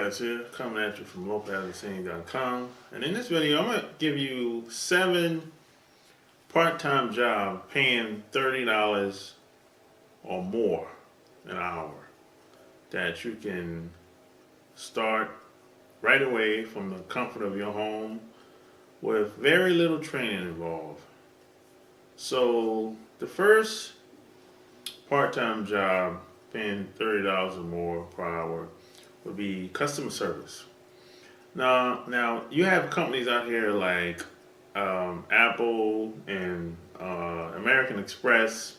Lopez here, coming at you from LopezandSing.com. And in this video, I'm going to give you 7 part-time jobs paying $30 or more an hour that you can start right away from the comfort of your home with very little training involved. So the first part-time job paying $30 or more per hour would be customer service. Now you have companies out here like Apple and American Express.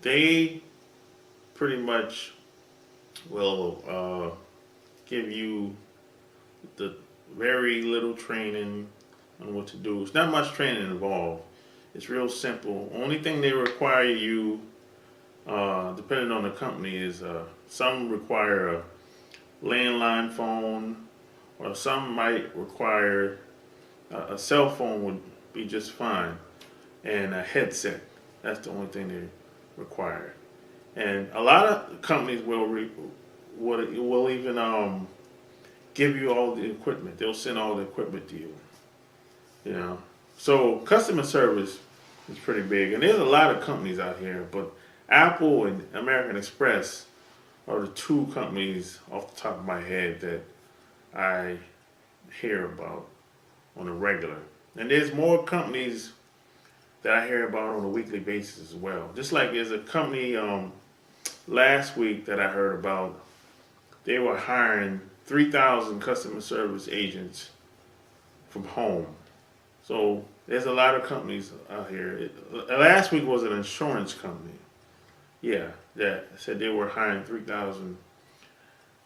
They pretty much will give you the very little training on what to do. It's not much training involved. It's real simple. Only thing they require you, depending on the company, is some require a landline phone, or some might require a cell phone would be just fine, and a headset. That's the only thing they require. And a lot of companies will even give you all the equipment. They'll send all the equipment to you. You know, so customer service is pretty big, and there's a lot of companies out here, but Apple and American Express are the 2 companies off the top of my head that I hear about on a regular. And there's more companies that I hear about on a weekly basis as well. Just like there's a company last week that I heard about. They were hiring 3,000 customer service agents from home. So there's a lot of companies out here. Last week was an insurance company. Yeah, that said they were hiring 3,000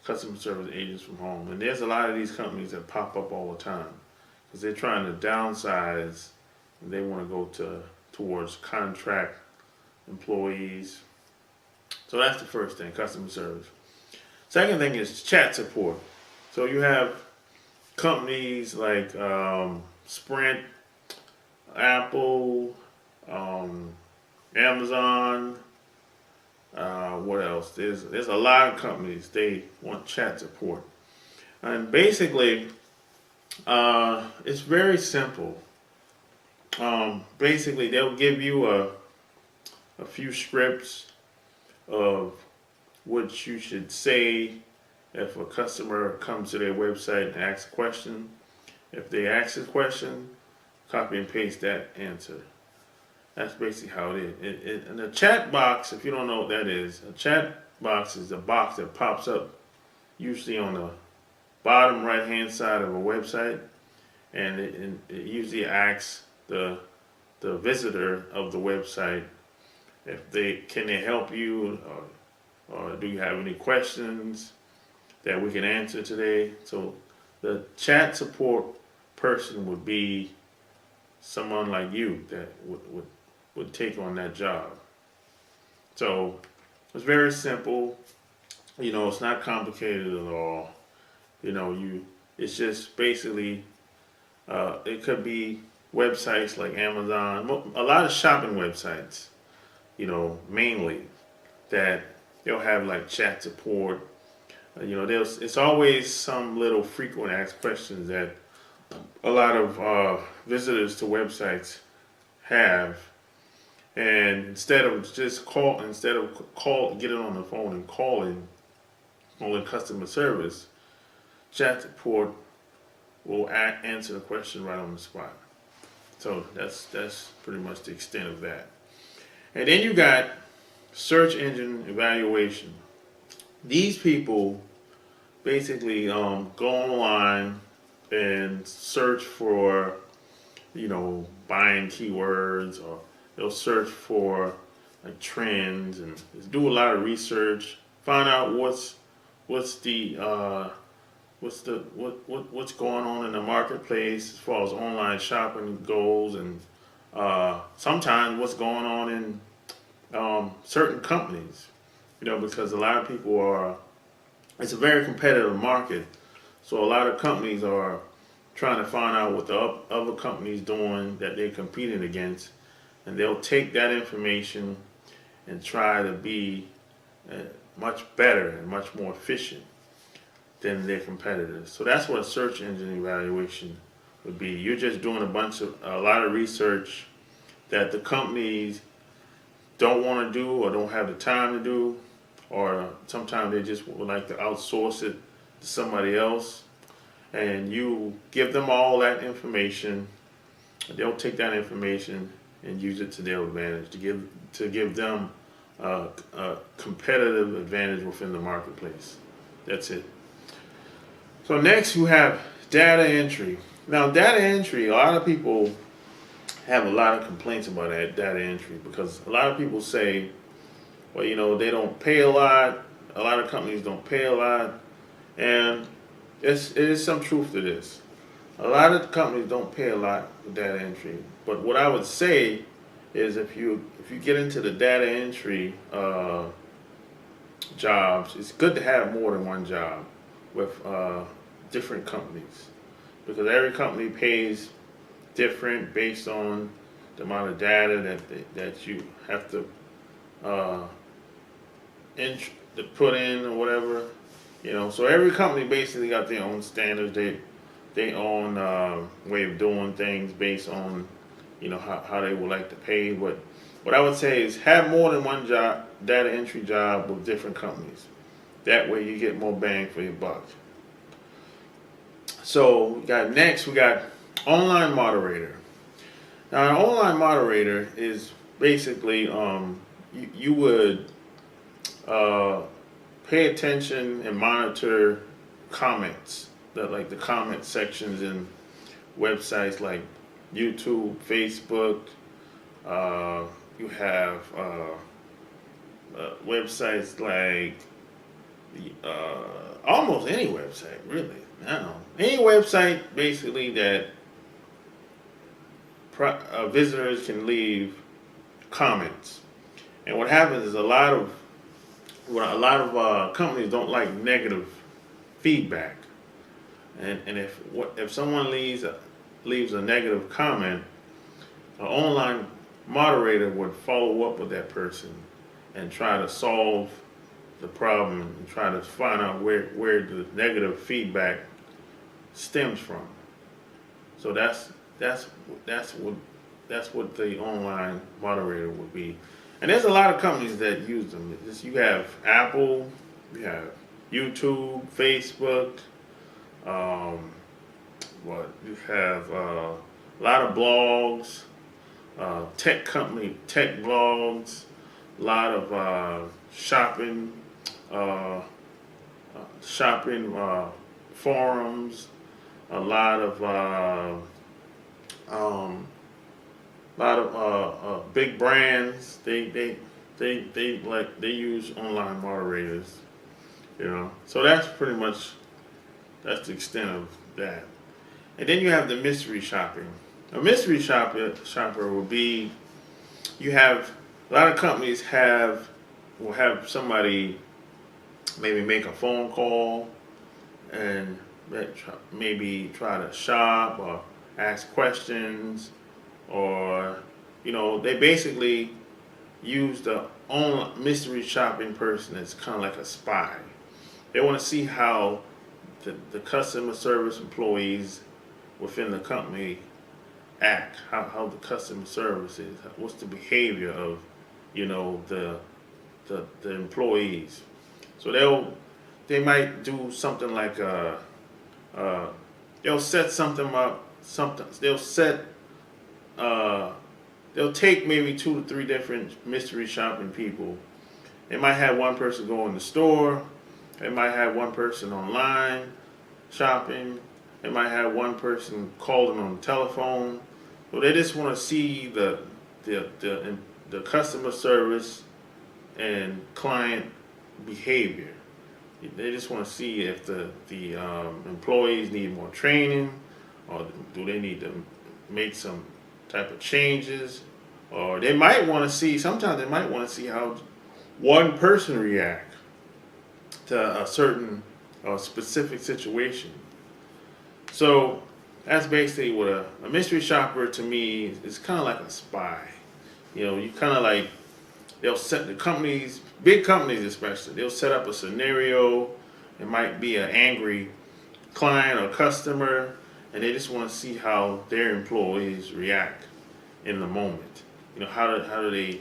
customer service agents from home. And there's a lot of these companies that pop up all the time because they're trying to downsize and they want to go towards contract employees. So that's the first thing, customer service. Second thing is chat support. So you have companies like Sprint, Apple, Amazon. What else? There's a lot of companies, they want chat support. And basically, it's very simple. Basically, they'll give you a few scripts of what you should say if a customer comes to their website and asks a question. If they ask a question, copy and paste that answer. That's basically how it is. And the chat box, if you don't know what that is, a chat box is a box that pops up usually on the bottom right hand side of a website, and it usually asks the visitor of the website if can they help you, or do you have any questions that we can answer today. So the chat support person would be someone like you that would take on that job. So it's very simple. You know, it's not complicated at all. You know, it's just basically it could be websites like Amazon, a lot of shopping websites, you know, mainly, that they'll have like chat support. You know, it's always some little frequent asked questions that a lot of visitors to websites have. And instead of getting on the phone and calling customer service, chat support will answer the question right on the spot. So that's pretty much the extent of that. And then you got search engine evaluation. These people basically go online and search for, you know, buying keywords, or they'll search for like trends and do a lot of research, find out what's going on in the marketplace as far as online shopping goes, and sometimes what's going on in certain companies. You know, because a lot of people it's a very competitive market, so a lot of companies are trying to find out what the other companies doing that they're competing against, and they'll take that information and try to be much better and much more efficient. than their competitors. So that's what a search engine evaluation would be. You're just doing a lot of research that the companies don't want to do or don't have the time to do, or sometimes they just would like to outsource it to somebody else. And you give them all that information. They'll take that information and use it to their advantage to give them a competitive advantage within the marketplace. That's it. So next you have data entry. Now data entry, a lot of people have a lot of complaints about that data entry because a lot of people say, well, they don't pay a lot. A lot of companies don't pay a lot, and it is some truth to this. A lot of companies don't pay a lot for data entry, but what I would say is if you get into the data entry jobs, it's good to have more than one job with different companies because every company pays different based on the amount of data that you have to put in or whatever. So every company basically got their own standards, their own way of doing things based on how they would like to pay. But what I would say is have more than one job, data entry job with different companies. That way you get more bang for your buck. So we got online moderator. Now an online moderator is basically you would pay attention and monitor comments, like the comment sections in websites like YouTube, Facebook. You have websites like almost any website, really. Now, any website basically that visitors can leave comments. And what happens is a lot of companies don't like negative feedback. And if someone leaves a negative comment, an online moderator would follow up with that person and try to solve the problem and try to find out where the negative feedback stems from. So that's what the online moderator would be. And there's a lot of companies that use them. You have Apple, you have YouTube, Facebook. You have a lot of blogs, tech blogs, a lot of shopping forums, a lot of big brands. They use online moderators, So that's the extent of that. And then you have the mystery shopping. A mystery shopper will be, a lot of companies will have somebody maybe make a phone call and maybe try to shop or ask questions, or they basically use the online mystery shopping person as kind of like a spy. They want to see how the customer service employees within the company act, how the customer service is, what's the behavior of the employees. So they might do something like they'll set something up. They'll take maybe 2 to 3 different mystery shopping people. They might have one person go in the store. They might have one person online shopping. They might have one person calling on the telephone. So they just want to see the customer service and client behavior. They just want to see if the employees need more training, or do they need to make some type of changes, or sometimes they might want to see how one person react to a certain specific situation. So that's basically what a mystery shopper to me is kind of like a spy. You kind of like, they'll set the companies, big companies especially, they'll set up a scenario It might be an angry client or customer, and they just want to see how their employees react in the moment. You know, how do they,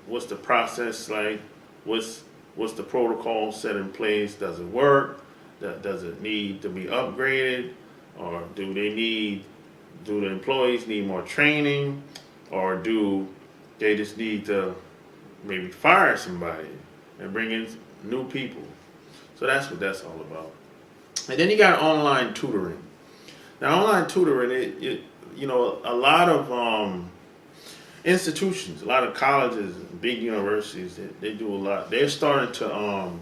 what's the process like? What's the protocol set in place? Does it work? Does it need to be upgraded, or do the employees need more training, or do they just need to maybe fire somebody and bring in new people? So that's what that's all about. And then you got online tutoring. Now, online tutoring, you know, a lot of institutions, a lot of colleges, big universities, they do a lot. They're starting to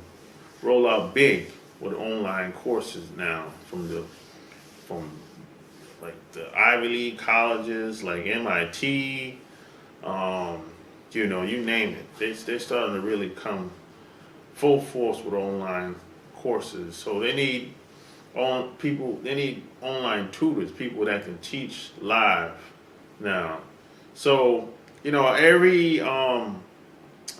roll out big with online courses now from like the Ivy League colleges, like MIT, you know, you name it. They're starting to really come full force with online courses. So they need they need online tutors, people that can teach live now. So, you know, every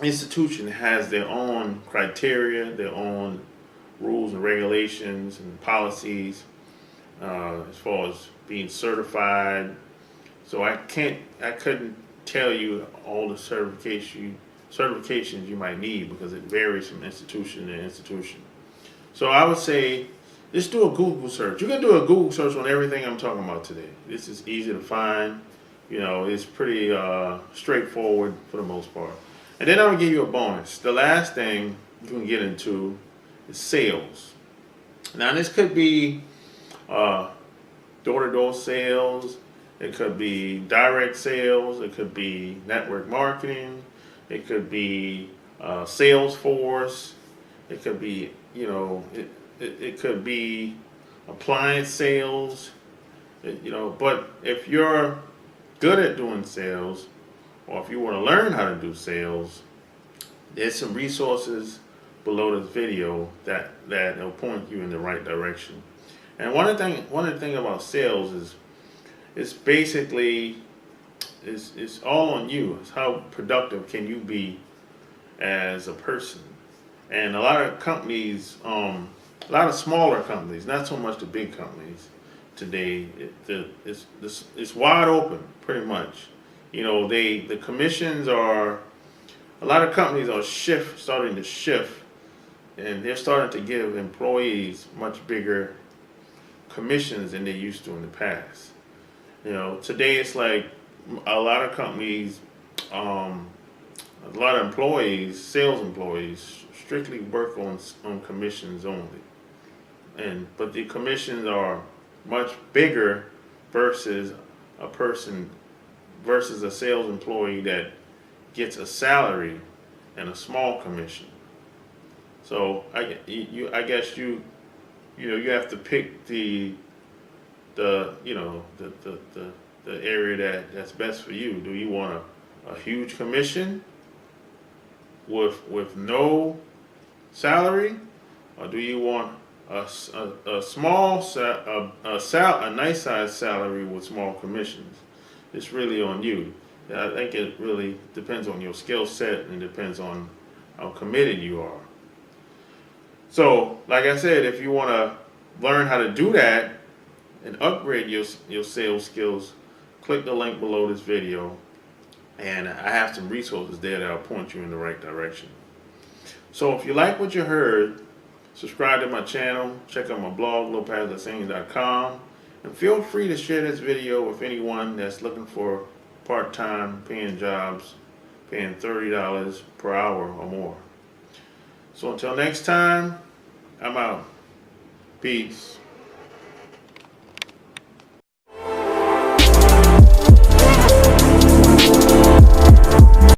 institution has their own criteria, their own rules and regulations and policies as far as being certified. So I couldn't tell you all the certifications you might need, because it varies from institution to institution. So I would say just do a Google search. You can do a Google search on everything I'm talking about today. This is easy to find. You know, it's pretty straightforward for the most part. And then I'm gonna give you a bonus. The last thing you can get into is sales. Now this could be door-to-door sales. It could be direct sales. It could be network marketing. It could be Salesforce. It could be, you know, it could be appliance sales. You know, but if you're good at doing sales, or if you want to learn how to do sales, there's some resources below this video that will point you in the right direction. And one of the things about sales is it's basically it's all on you. It's how productive can you be as a person. And a lot of companies, a lot of smaller companies, not so much the big companies today, it's wide open pretty much. You know, the commissions are, a lot of companies are starting to shift, and they're starting to give employees much bigger commissions than they used to in the past. You know, today it's like a lot of companies, a lot of employees, sales employees, strictly work on commissions only, but the commissions are much bigger versus a sales employee that gets a salary and a small commission. So I guess you have to pick the area that's best for you. Do you want a huge commission with no salary, or do you want a nice size salary with small commissions? It's really on you. I think it really depends on your skill set, and depends on how committed you are. So, like I said, if you want to learn how to do that and upgrade your sales skills, click the link below this video, and I have some resources there that will point you in the right direction. So if you like what you heard, subscribe to my channel, check out my blog, lopezlasings.com, and feel free to share this video with anyone that's looking for part-time paying jobs, paying $30 per hour or more. So until next time, I'm out. Peace.